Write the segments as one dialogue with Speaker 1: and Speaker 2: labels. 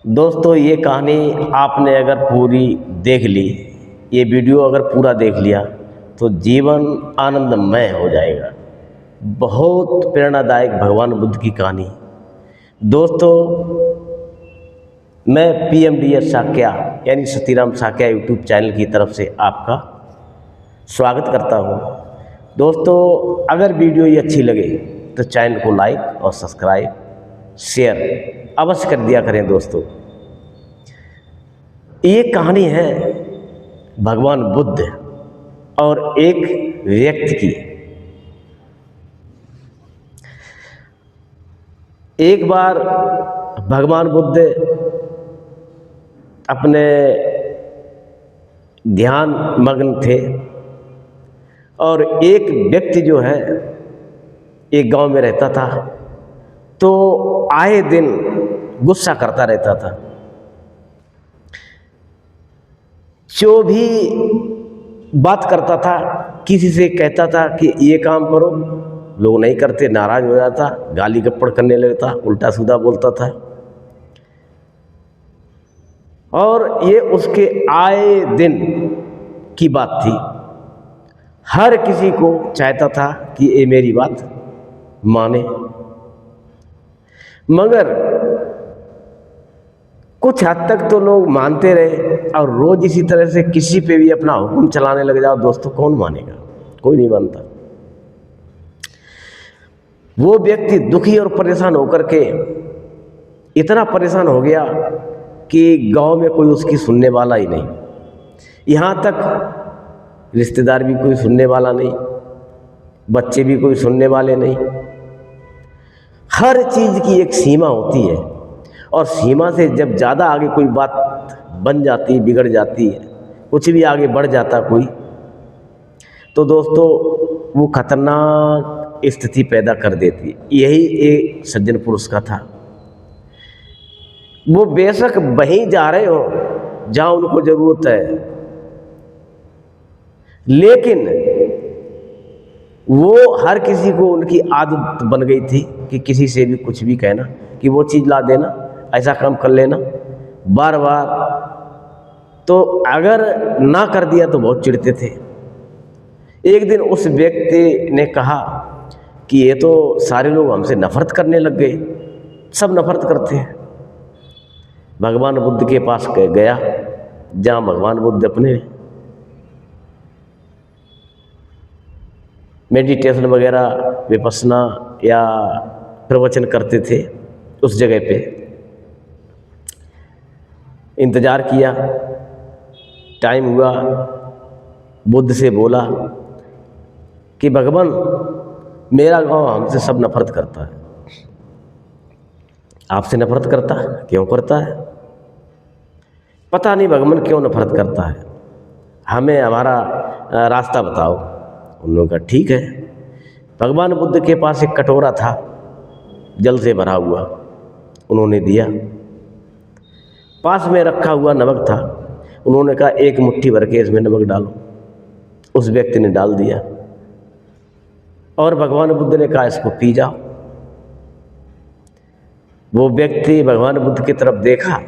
Speaker 1: दोस्तों, ये कहानी आपने अगर पूरी देख ली, ये वीडियो अगर पूरा देख लिया तो जीवन आनंदमय हो जाएगा। बहुत प्रेरणादायक भगवान बुद्ध की कहानी। दोस्तों, मैं PMDS साक्या यानी सतीराम साक्या यूट्यूब चैनल की तरफ से आपका स्वागत करता हूँ। दोस्तों, अगर वीडियो ये अच्छी लगे तो चैनल को लाइक और सब्सक्राइब शेयर अवश्य कर दिया करें। दोस्तों, ये कहानी है भगवान बुद्ध और एक व्यक्ति की। एक बार भगवान बुद्ध अपने ध्यान मग्न थे और एक व्यक्ति जो है एक गांव में रहता था, तो आए दिन गुस्सा करता रहता था। जो भी बात करता था, किसी से कहता था कि ये काम करो, लोग नहीं करते, नाराज हो जाता, गाली गप्पड़ करने लगता, उल्टा सीधा बोलता था। और ये उसके आए दिन की बात थी। हर किसी को चाहता था कि ये मेरी बात माने, मगर कुछ हद तक तो लोग मानते रहे। और रोज इसी तरह से किसी पे भी अपना हुक्म चलाने लग जाओ दोस्तों, कौन मानेगा? कोई नहीं मानता। वो व्यक्ति दुखी और परेशान होकर के इतना परेशान हो गया कि गांव में कोई उसकी सुनने वाला ही नहीं। यहाँ तक रिश्तेदार भी कोई सुनने वाला नहीं, बच्चे भी कोई सुनने वाले नहीं। हर चीज़ की एक सीमा होती है, और सीमा से जब ज़्यादा आगे कोई बात बन जाती, बिगड़ जाती है, कुछ भी आगे बढ़ जाता कोई, तो दोस्तों वो खतरनाक स्थिति पैदा कर देती है। यही एक सज्जन पुरुष का था। वो बेशक वहीं जा रहे हो जहाँ उनको ज़रूरत है, लेकिन वो हर किसी को उनकी आदत बन गई थी कि किसी से भी कुछ भी कहना कि वो चीज़ ला देना, ऐसा काम कर लेना, बार बार। तो अगर ना कर दिया तो बहुत चिढ़ते थे। एक दिन उस व्यक्ति ने कहा कि ये तो सारे लोग हमसे नफरत करने लग गए, सब नफरत करते हैं। भगवान बुद्ध के पास गया, जहाँ भगवान बुद्ध अपने मेडिटेशन वगैरह, विपश्यना या प्रवचन करते थे, उस जगह पे इंतज़ार किया। टाइम हुआ, बुद्ध से बोला कि भगवान, मेरा गांव हमसे सब नफरत करता है, आपसे नफरत करता है, क्यों करता है? पता नहीं भगवान क्यों नफरत करता है, हमें हमारा रास्ता बताओ। उन लोगों का ठीक है। भगवान बुद्ध के पास एक कटोरा था जल से भरा हुआ, उन्होंने दिया। पास में रखा हुआ नमक था, उन्होंने कहा एक मुट्ठी भर के इसमें नमक डालो। उस व्यक्ति ने डाल दिया और भगवान बुद्ध ने कहा इसको पी जाओ। वो व्यक्ति भगवान बुद्ध की तरफ देखा,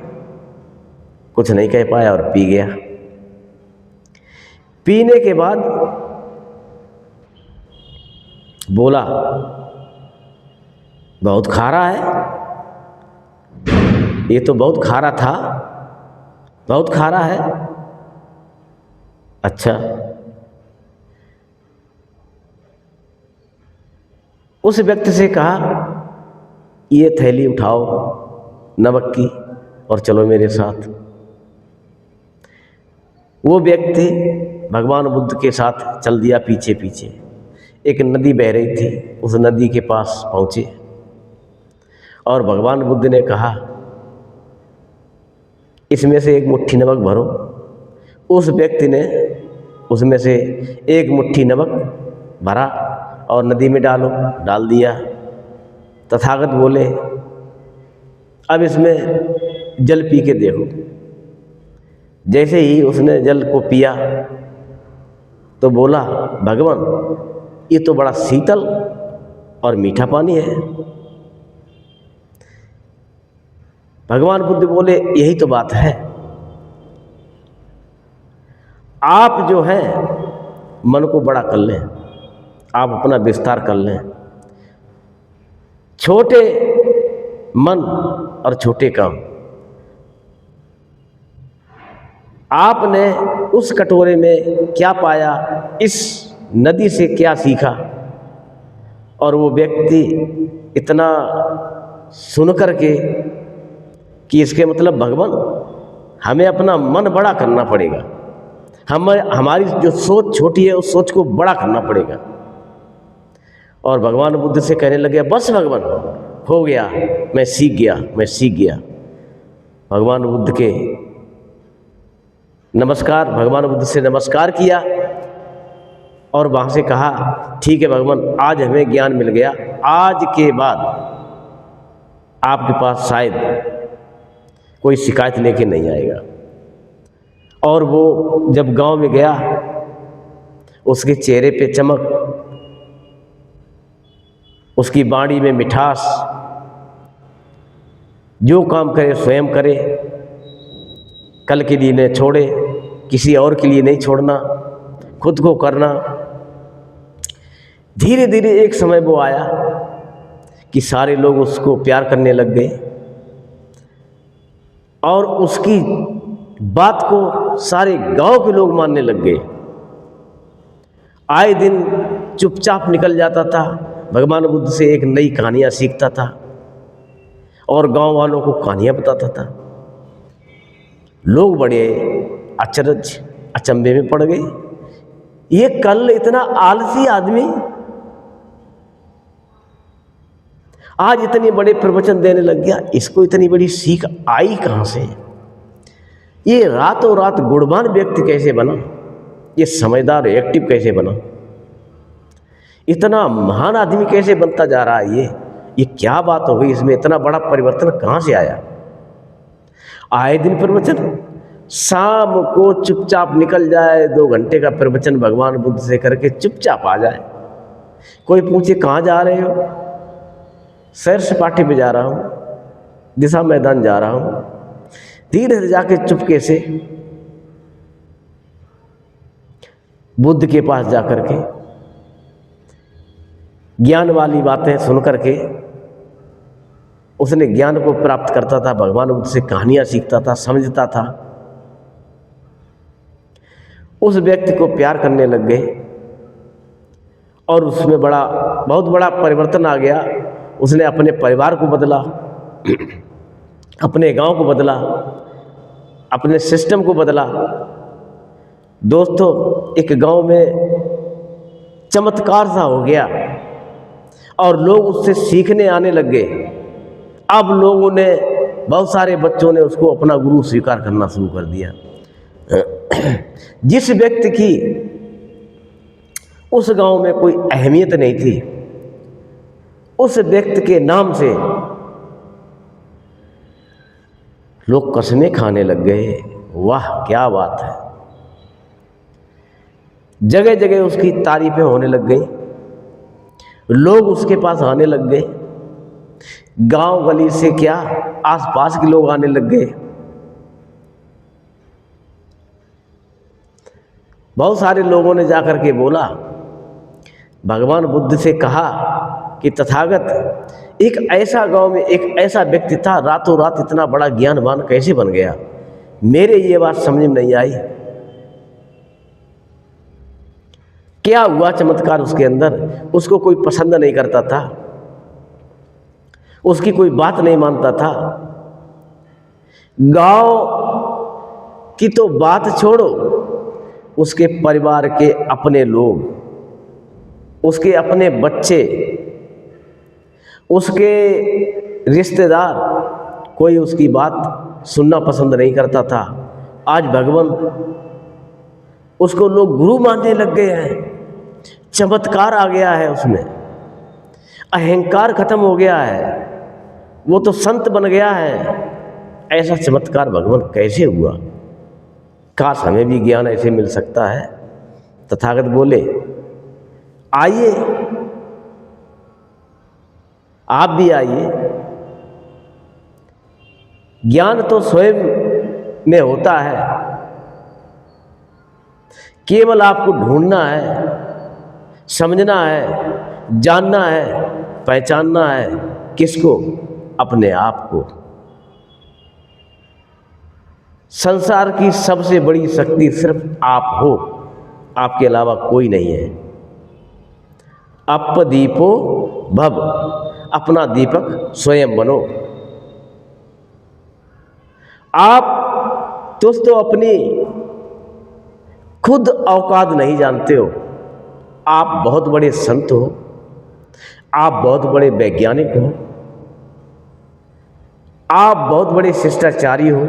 Speaker 1: कुछ नहीं कह पाया और पी गया। पीने के बाद बोला, बहुत खारा है, ये तो बहुत खारा था, बहुत खारा है। अच्छा, उस व्यक्ति से कहा ये थैली उठाओ नमक की और चलो मेरे साथ। वो व्यक्ति भगवान बुद्ध के साथ चल दिया पीछे पीछे। एक नदी बह रही थी, उस नदी के पास पहुँचे और भगवान बुद्ध ने कहा इसमें से एक मुट्ठी नमक भरो। उस व्यक्ति ने उसमें से एक मुट्ठी नमक भरा और नदी में डालो, डाल दिया। तथागत बोले, अब इसमें जल पी के देखो। जैसे ही उसने जल को पिया तो बोला, भगवान ये तो बड़ा शीतल और मीठा पानी है। भगवान बुद्ध बोले यही तो बात है, आप जो है मन को बड़ा कर लें, आप अपना विस्तार कर लें। छोटे मन और छोटे काम। आपने उस कटोरे में क्या पाया, इस नदी से क्या सीखा। और वो व्यक्ति इतना सुन कर के कि इसके मतलब भगवान हमें अपना मन बड़ा करना पड़ेगा, हमारी जो सोच छोटी है उस सोच को बड़ा करना पड़ेगा। और भगवान बुद्ध से कहने लगे बस भगवान हो गया, मैं सीख गया। भगवान बुद्ध के नमस्कार, भगवान बुद्ध से नमस्कार किया और वहाँ से कहा ठीक है भगवान, आज हमें ज्ञान मिल गया, आज के बाद आपके पास शायद कोई शिकायत लेके नहीं आएगा। और वो जब गांव में गया, उसके चेहरे पे चमक, उसकी वाणी में मिठास, जो काम करे स्वयं करे, कल के लिए न छोड़े, किसी और के लिए नहीं छोड़ना, खुद को करना। धीरे धीरे एक समय वो आया कि सारे लोग उसको प्यार करने लग गए और उसकी बात को सारे गांव के लोग मानने लग गए। आए दिन चुपचाप निकल जाता था, भगवान बुद्ध से एक नई कहानियाँ सीखता था और गांव वालों को कहानियाँ बताता था। लोग बड़े अचंभे में पड़ गए, ये कल इतना आलसी आदमी आज इतने बड़े प्रवचन देने लग गया, इसको इतनी बड़ी सीख आई कहाँ से? ये रातों रात गुणवान व्यक्ति कैसे बना? ये समझदार एक्टिव कैसे बना? इतना महान आदमी कैसे बनता जा रहा है? ये क्या बात हो गई? इसमें इतना बड़ा परिवर्तन कहाँ से आया? आए दिन प्रवचन, शाम को चुपचाप निकल जाए, 2 घंटे का प्रवचन भगवान बुद्ध से करके चुपचाप आ जाए। कोई पूछे कहाँ जा रहे हो? सैर सपाटे पे जा रहा हूँ, दिशा मैदान जा रहा हूँ। धीरे धीरे जाके चुपके से बुद्ध के पास जा करके ज्ञान वाली बातें सुन करके उसने ज्ञान को प्राप्त करता था, भगवान बुद्ध से कहानियाँ सीखता था, समझता था। उस व्यक्ति को प्यार करने लग गए और उसमें बहुत बड़ा परिवर्तन आ गया। उसने अपने परिवार को बदला, अपने गांव को बदला, अपने सिस्टम को बदला। दोस्तों, एक गांव में चमत्कार सा हो गया और लोग उससे सीखने आने लग गए। अब लोगों ने, बहुत सारे बच्चों ने उसको अपना गुरु स्वीकार करना शुरू कर दिया। जिस व्यक्ति की उस गांव में कोई अहमियत नहीं थी, उस व्यक्ति के नाम से लोग कसमें खाने लग गए। वाह क्या बात है! जगह जगह उसकी तारीफें होने लग गई, लोग उसके पास आने लग गए। गांव गली से क्या, आसपास के लोग आने लग गए। बहुत सारे लोगों ने जाकर के बोला, भगवान बुद्ध से कहा कि तथागत, एक ऐसा गांव में एक ऐसा व्यक्ति था, रातों रात इतना बड़ा ज्ञानवान कैसे बन गया? मेरे ये बात समझ में नहीं आई। क्या हुआ चमत्कार उसके अंदर? उसको कोई पसंद नहीं करता था, उसकी कोई बात नहीं मानता था। गांव की तो बात छोड़ो, उसके परिवार के अपने लोग, उसके अपने बच्चे, उसके रिश्तेदार, कोई उसकी बात सुनना पसंद नहीं करता था। आज भगवान उसको लोग गुरु मानने लग गए हैं। चमत्कार आ गया है उसमें, अहंकार खत्म हो गया है, वो तो संत बन गया है। ऐसा चमत्कार भगवान कैसे हुआ? काश हमें भी ज्ञान ऐसे मिल सकता है। तथागत बोले, आइए, आप भी आइए। ज्ञान तो स्वयं में होता है, केवल आपको ढूंढना है, समझना है, जानना है, पहचानना है। किसको? अपने आप को। संसार की सबसे बड़ी शक्ति सिर्फ आप हो, आपके अलावा कोई नहीं है। अपदीपो भव, अपना दीपक स्वयं बनो। आप दोस्तों अपनी खुद औकात नहीं जानते हो। आप बहुत बड़े संत हो, आप बहुत बड़े वैज्ञानिक हो, आप बहुत बड़े शिष्टाचारी हो।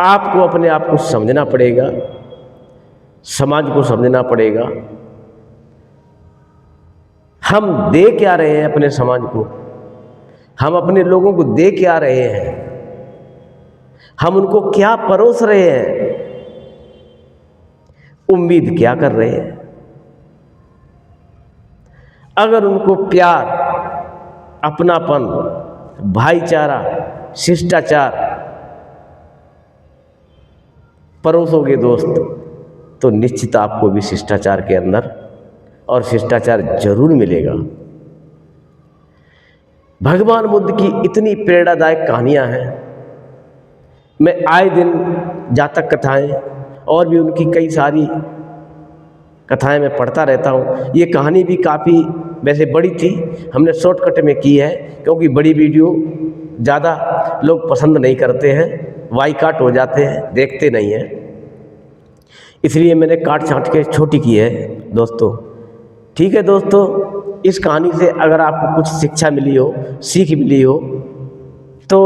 Speaker 1: आपको अपने आप को समझना पड़ेगा, समाज को समझना पड़ेगा। हम दे क्या रहे हैं अपने समाज को? हम अपने लोगों को दे क्या रहे हैं? हम उनको क्या परोस रहे हैं? उम्मीद क्या कर रहे हैं? अगर उनको प्यार, अपनापन, भाईचारा, शिष्टाचार परोसोगे दोस्त, तो निश्चित आपको भी शिष्टाचार के अंदर और शिष्टाचार जरूर मिलेगा। भगवान बुद्ध की इतनी प्रेरणादायक कहानियां हैं। मैं आए दिन जातक कथाएं और भी उनकी कई सारी कथाएं मैं पढ़ता रहता हूँ। ये कहानी भी काफ़ी वैसे बड़ी थी, हमने शॉर्टकट में की है क्योंकि बड़ी वीडियो ज़्यादा लोग पसंद नहीं करते हैं, बायकॉट हो जाते हैं, देखते नहीं हैं, इसलिए मैंने काट छांट के छोटी की है दोस्तों। ठीक है दोस्तों, इस कहानी से अगर आपको कुछ शिक्षा मिली हो, सीख मिली हो, तो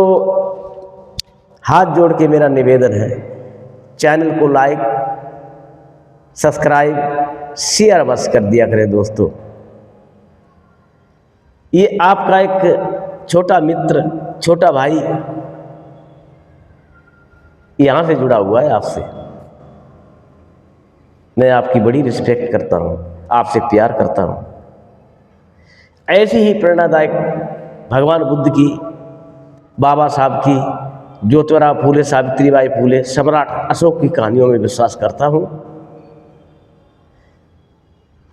Speaker 1: हाथ जोड़ के मेरा निवेदन है, चैनल को लाइक, सब्सक्राइब, शेयर बस कर दिया करें दोस्तों। ये आपका एक छोटा मित्र, छोटा भाई यहाँ से जुड़ा हुआ है आपसे। मैं आपकी बड़ी रिस्पेक्ट करता हूँ, आपसे प्यार करता हूँ। ऐसी ही प्रेरणादायक भगवान बुद्ध की, बाबा साहब की, ज्योतिराव फूले, सावित्रीबाई फूले, सम्राट अशोक की कहानियों में विश्वास करता हूँ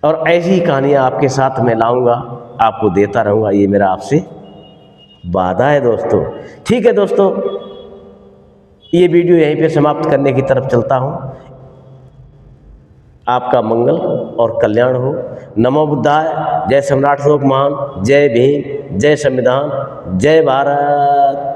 Speaker 1: और ऐसी ही कहानियाँ आपके साथ मैं लाऊंगा, आपको देता रहूँगा। ये मेरा आपसे वादा है दोस्तों। ठीक है दोस्तों, ये वीडियो यहीं पे समाप्त करने की तरफ चलता हूँ। आपका मंगल और कल्याण हो। नमो बुद्धाय। जय सम्राट अशोक महान, जय भीम, जय संविधान, जय भारत।